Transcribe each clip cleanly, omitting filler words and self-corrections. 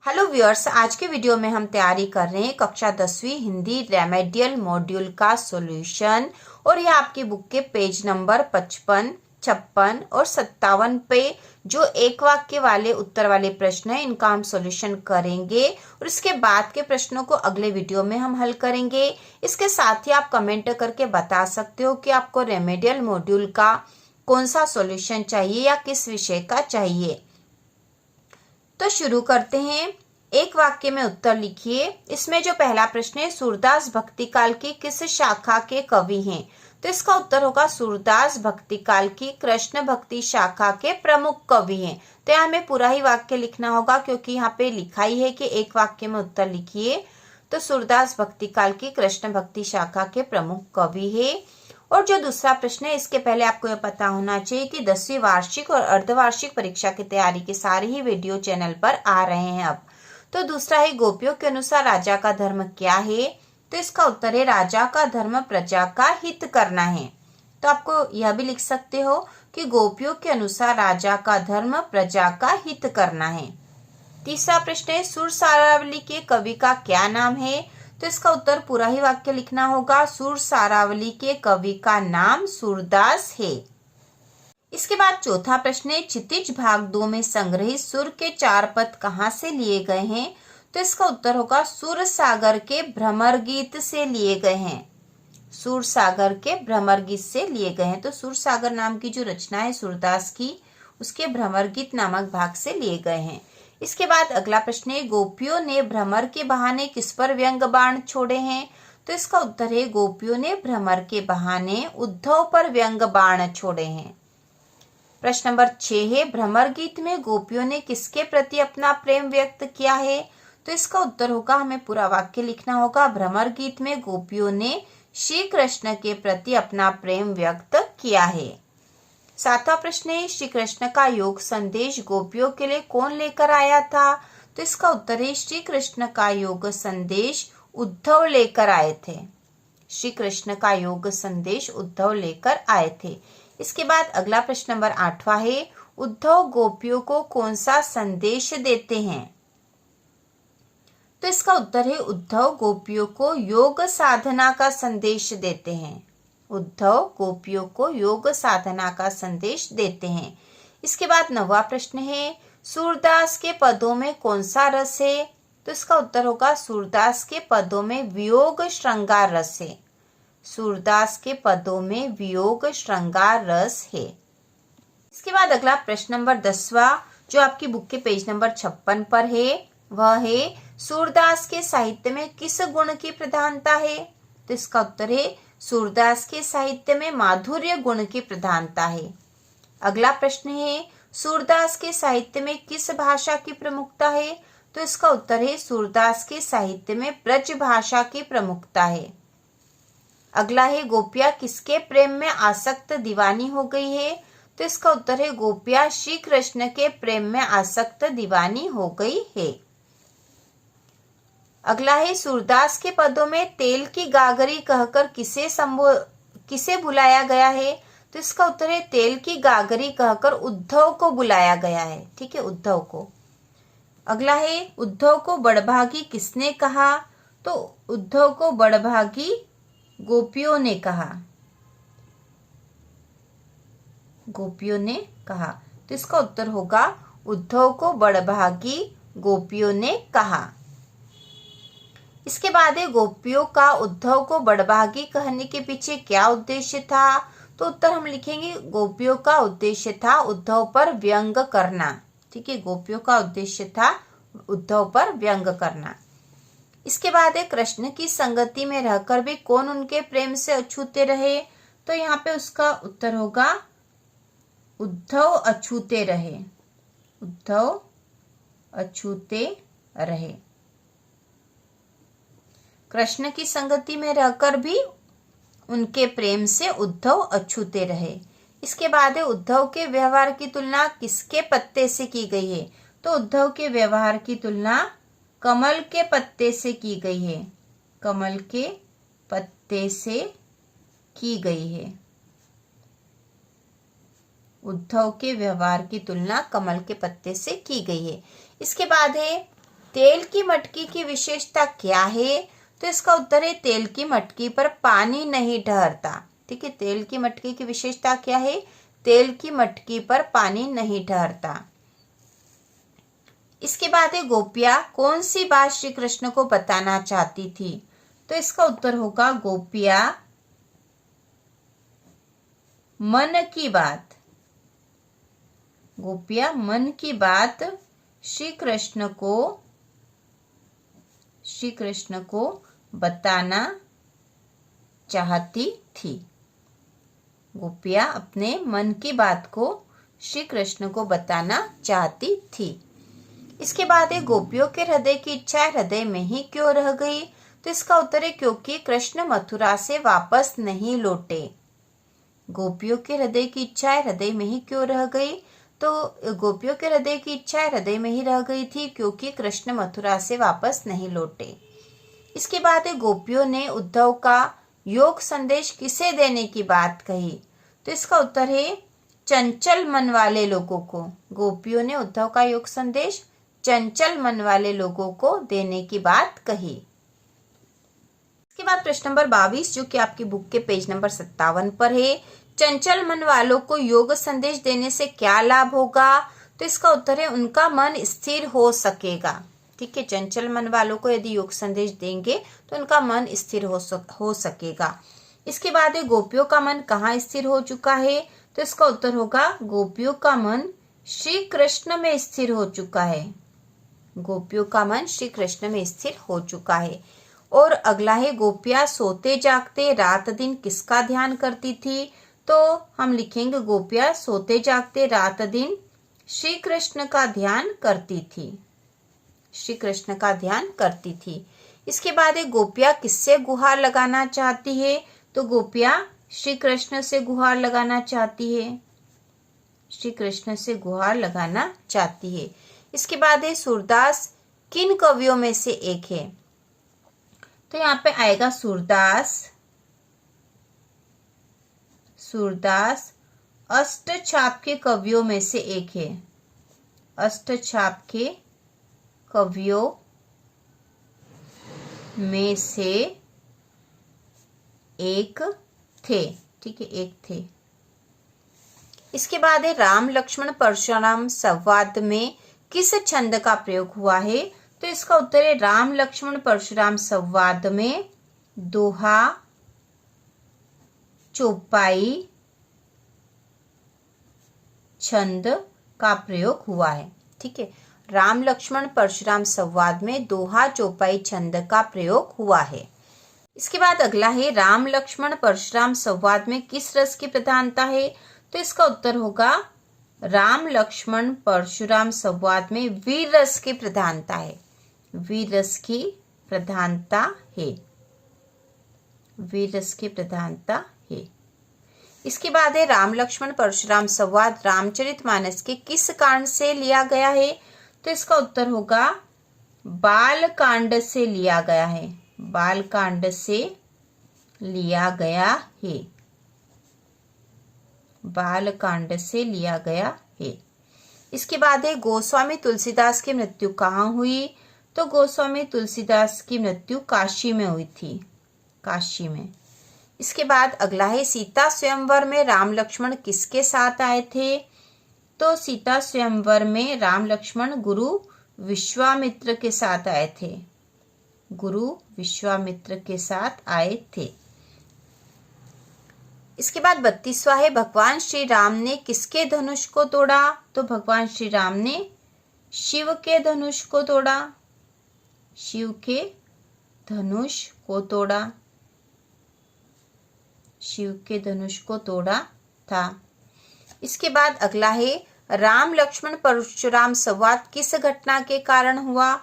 Hello viewers, आज के video में हम तैयारी कर रहे हैं कक्षा 10वीं हिंदी रेमेडियल मॉड्यूल का सॉल्यूशन। और ये आपकी बुक के पेज नंबर 55, 56 और 57 पे जो एक वाक्य वाले उत्तर वाले प्रश्न है, इनका हम सॉल्यूशन करेंगे और इसके बाद के प्रश्नों को अगले वीडियो में हम हल करेंगे। इसके साथ ही आप कमेंट करके बता सकते हो कि आपको रेमेडियल मॉड्यूल का कौन सा सॉल्यूशन चाहिए या किस विषय का चाहिए। तो शुरू करते हैं। एक वाक्य में उत्तर लिखिए। इसमें जो पहला प्रश्न है, सूरदास भक्तिकाल की किस शाखा के कवि हैं? तो इसका उत्तर होगा सूरदास भक्तिकाल की कृष्ण भक्ति शाखा के प्रमुख कवि हैं। तो यहाँ हमें पूरा ही वाक्य लिखना होगा क्योंकि यहाँ पे लिखा ही है कि एक वाक्य में उत्तर लिखिए। तो सूरदास भक्तिकाल की कृष्ण भक्ति शाखा के प्रमुख कवि है। और जो दूसरा प्रश्न है, इसके पहले आपको यह पता होना चाहिए कि 10वीं वार्षिक और अर्धवार्षिक परीक्षा की तैयारी के सारे ही वीडियो चैनल पर आ रहे हैं अब। तो दूसरा है, गोपियों के अनुसार राजा का धर्म क्या है? तो इसका उत्तर है, राजा का धर्म प्रजा का हित करना है। तो आपको यह भी लिख सकते हो कि गोपियों के अनुसार राजा का धर्म प्रजा का हित करना है। तीसरा प्रश्न है, सुर सारावली के कवि का क्या नाम है? तो इसका उत्तर पूरा ही वाक्य लिखना होगा। सुर सारावली के कवि का नाम सूरदास है। इसके बाद चौथा प्रश्न है, क्षितिज भाग 2 में संग्रहित सुर के 4 पद कहाँ से लिए गए हैं? तो इसका उत्तर होगा सुर सागर के भ्रमर गीत से लिए गए हैं। सुर सागर के भ्रमर गीत से लिए गए हैं। तो सुर सागर नाम की जो रचना है सूरदास की, उसके भ्रमर गीत नामक भाग से लिए गए हैं। इसके बाद अगला प्रश्न है, गोपियों ने भ्रमर के बहाने किस पर व्यंग बाण छोड़े हैं? तो इसका उत्तर है, गोपियों ने भ्रमर के बहाने उद्धव पर व्यंग बाण छोड़े हैं। प्रश्न नंबर 6 है, भ्रमर गीत में गोपियों ने किसके प्रति अपना प्रेम व्यक्त किया है? तो इसका उत्तर होगा, हमें पूरा वाक्य लिखना होगा। भ्रमर गीत में गोपियों ने श्री कृष्ण के प्रति अपना प्रेम व्यक्त किया है। सातवां प्रश्न है, श्री कृष्ण का योग संदेश गोपियों के लिए कौन लेकर आया था? तो इसका उत्तर है, श्री कृष्ण का योग संदेश उद्धव लेकर आए थे। श्री कृष्ण का योग संदेश उद्धव लेकर आए थे। इसके बाद अगला प्रश्न नंबर 8वां है, उद्धव गोपियों को कौन सा संदेश देते हैं? तो इसका उत्तर है, उद्धव गोपियों को योग साधना का संदेश देते हैं। उद्धव गोपियों को योग साधना का संदेश देते हैं। इसके बाद 9वां प्रश्न है, सूरदास के पदों में कौन सा रस है? तो इसका उत्तर होगा, सूरदास के पदों में वियोग श्रृंगार रस है। सूरदास के पदों में वियोग श्रृंगार रस है। इसके बाद अगला प्रश्न नंबर 10वां, जो आपकी बुक के पेज नंबर 56 पर है, वह है, सूरदास के साहित्य में किस गुण की प्रधानता है? तो इसका उत्तर है, सूरदास के साहित्य में माधुर्य गुण की प्रधानता है। अगला प्रश्न है, सूरदास के साहित्य में किस भाषा की प्रमुखता है? तो इसका उत्तर है, सूरदास के साहित्य में ब्रज भाषा की प्रमुखता है। अगला है, गोपिया किसके प्रेम में आसक्त दीवानी हो गई है? तो इसका उत्तर है, गोपिया श्री कृष्ण के प्रेम में आसक्त दीवानी हो गई है। अगला है, सूरदास के पदों में तेल की गागरी कहकर किसे बुलाया गया है? तो इसका उत्तर है, तेल की गागरी कहकर उद्धव को बुलाया गया है। ठीक है, उद्धव को। अगला है, उद्धव को बड़भागी किसने कहा? तो उद्धव को बड़भागी गोपियों ने कहा। गोपियों ने कहा। तो इसका उत्तर होगा, उद्धव को बड़भागी गोपियों ने कहा। इसके बाद है, गोपियों का उद्धव को बड़भागी कहने के पीछे क्या उद्देश्य था? तो उत्तर हम लिखेंगे, गोपियों का उद्देश्य था उद्धव पर व्यंग करना। ठीक है, गोपियों का उद्देश्य था उद्धव पर व्यंग करना। इसके बाद है, कृष्ण की संगति में रहकर भी कौन उनके प्रेम से अछूते रहे? तो यहाँ पे उसका उत्तर होगा, उद्धव अछूते रहे। उद्धव अछूते रहे। कृष्ण की संगति में रहकर भी उनके प्रेम से उद्धव अछूते रहे। इसके बाद है, उद्धव के व्यवहार की तुलना किसके पत्ते से की गई है? तो उद्धव के व्यवहार की तुलना कमल के पत्ते से की गई है। कमल के पत्ते से की गई है। उद्धव के व्यवहार की तुलना कमल के पत्ते से की गई है। इसके बाद है, तेल की मटकी की विशेषता क्या है? तो इसका उत्तर है तेल की मटकी पर पानी नहीं ठहरता। ठीक है, तेल की मटकी की विशेषता क्या है? तेल की मटकी पर पानी नहीं ठहरता। इसके बाद है गोपियां कौन सी बात श्री कृष्ण को बताना चाहती थी? तो इसका उत्तर होगा गोपियां मन की बात। गोपियां मन की बात श्री कृष्ण को बताना चाहती थी। गोपियां अपने मन की बात को श्री कृष्ण को बताना चाहती थी। इसके बाद है गोपियों के हृदय की इच्छा हृदय में ही क्यों रह गई? तो इसका उत्तर है क्योंकि कृष्ण मथुरा से वापस नहीं लौटे। गोपियों के हृदय की इच्छा हृदय में ही क्यों रह गई? तो गोपियों के हृदय की इच्छा हृदय में ही रह गई थी क्योंकि कृष्ण मथुरा से वापस नहीं लौटे। इसके बाद है गोपियों ने उद्धव का योग संदेश किसे देने की बात कही? तो इसका उत्तर है चंचल मन वाले लोगों को। गोपियों ने उद्धव का योग संदेश चंचल मन वाले लोगों को देने की बात कही। इसके बाद प्रश्न नंबर 22 जो कि आपकी बुक के पेज नंबर 57 पर है। चंचल मन वालों को योग संदेश देने से क्या लाभ होगा? तो इसका उत्तर है उनका मन स्थिर हो सकेगा। ठीक है, चंचल मन वालों को यदि योग संदेश देंगे तो उनका मन स्थिर हो सकेगा। इसके बाद है गोपियों का मन कहाँ स्थिर हो चुका है? तो इसका उत्तर होगा गोपियों का मन श्री कृष्ण में स्थिर हो चुका है। गोपियों का मन श्री कृष्ण में स्थिर हो चुका है। और अगला है गोपियां सोते जागते रात दिन किसका ध्यान करती थी? तो हम लिखेंगे गोपियां सोते जागते रात दिन श्री कृष्ण का ध्यान करती थी। श्री कृष्ण का ध्यान करती थी। इसके बाद है गोपियां किससे गुहार लगाना चाहती है? तो गोपियां श्री कृष्ण से गुहार लगाना चाहती है। श्री कृष्ण से गुहार लगाना चाहती है। इसके बाद है सूरदास किन कवियों में से एक है? तो यहाँ पे आएगा सूरदास अष्टछाप के कवियों में से एक है। अष्टछाप के कवियों में से एक थे। ठीक है, एक थे। इसके बाद है राम लक्ष्मण परशुराम संवाद में किस छंद का प्रयोग हुआ है? तो इसका उत्तर है राम लक्ष्मण परशुराम संवाद में दोहा, चौपाई छंद का प्रयोग हुआ है। ठीक है, राम लक्ष्मण परशुराम संवाद में दोहा चौपाई छंद का प्रयोग हुआ है। इसके बाद अगला है राम लक्ष्मण परशुराम संवाद में किस रस की प्रधानता है? तो इसका उत्तर होगा राम लक्ष्मण परशुराम संवाद में वीर रस की प्रधानता है। वीर रस की प्रधानता है। वीर रस की प्रधानता है। इसके बाद है राम लक्ष्मण परशुराम संवाद रामचरितमानस के किस कांड से लिया गया है? तो इसका उत्तर होगा बाल कांड से लिया गया है। बाल कांड से लिया गया है। बाल कांड से लिया गया है। इसके बाद है गोस्वामी तुलसीदास की मृत्यु कहाँ हुई? तो गोस्वामी तुलसीदास की मृत्यु काशी में हुई थी। काशी में। इसके बाद अगला है सीता स्वयंवर में राम लक्ष्मण किसके साथ आए थे? तो सीता स्वयंवर में राम लक्ष्मण गुरु विश्वामित्र के साथ आए थे। गुरु विश्वामित्र के साथ आए थे। इसके बाद 32वां है भगवान श्री राम ने किसके धनुष को तोड़ा? तो भगवान श्री राम ने शिव के धनुष को तोड़ा। शिव के धनुष को तोड़ा। शिव के धनुष को तोड़ा था। इसके बाद अगला है राम लक्ष्मण परशुराम संवाद किस घटना के कारण हुआ?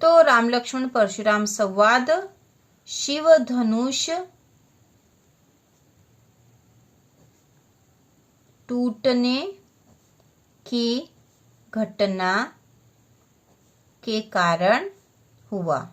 तो राम लक्ष्मण परशुराम संवाद शिव धनुष टूटने की घटना के कारण हुआ।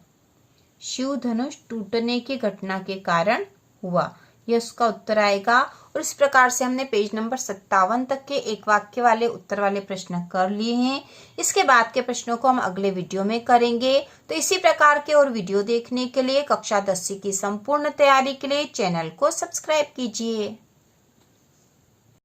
शिव धनुष टूटने की घटना के कारण हुआ। ये उसका उत्तर आएगा। और इस प्रकार से हमने पेज नंबर 57 तक के एक वाक्य वाले उत्तर वाले प्रश्न कर लिए हैं। इसके बाद के प्रश्नों को हम अगले वीडियो में करेंगे। तो इसी प्रकार के और वीडियो देखने के लिए कक्षा 10वीं की संपूर्ण तैयारी के लिए चैनल को सब्सक्राइब कीजिए।